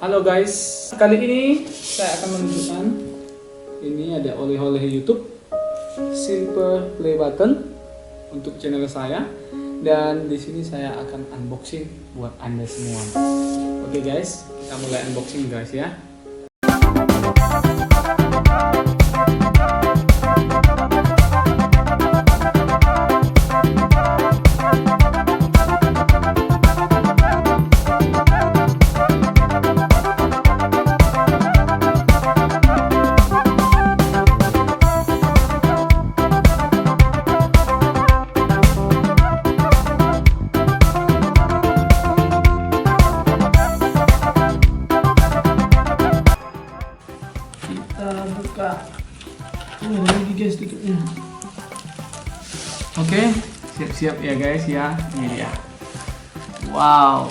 Halo guys, kali ini saya akan menunjukkan ini ada oleh-oleh YouTube Simple Play Button untuk channel saya, dan di sini saya akan unboxing buat Anda semua. Oke guys, kita mulai unboxing guys ya. Kita buka ini lagi guys tiketnya. Oke, siap-siap ya guys ya. Ini dia. Wow.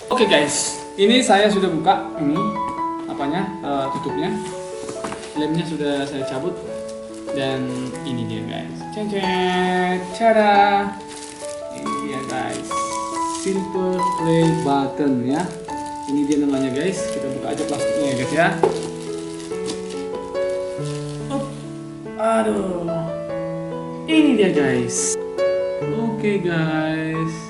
Oke guys, ini saya sudah buka ini tutupnya. Lemnya sudah saya cabut dan ini dia guys. Ceng-ceng. Cara. Ini dia guys. Simple Play Button ya. Ini dia namanya guys. Kita buka aja plastiknya ya guys ya. Aduh, ini dia guys. Oke guys.